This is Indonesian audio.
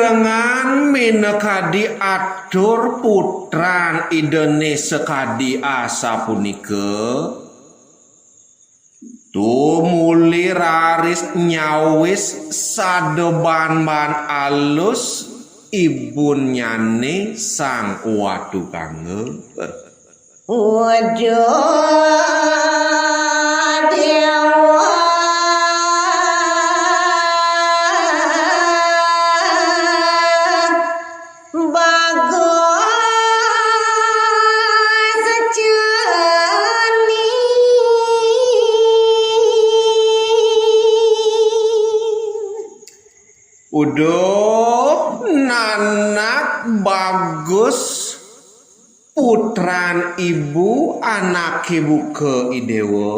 mirengan mineka diatur putran idene sekadi asa punika tumuli raris nyawis sadeban-ban alus ibun nyane sang wadu kange Uduh nanak bagus putran ibu anak ibu ke idewo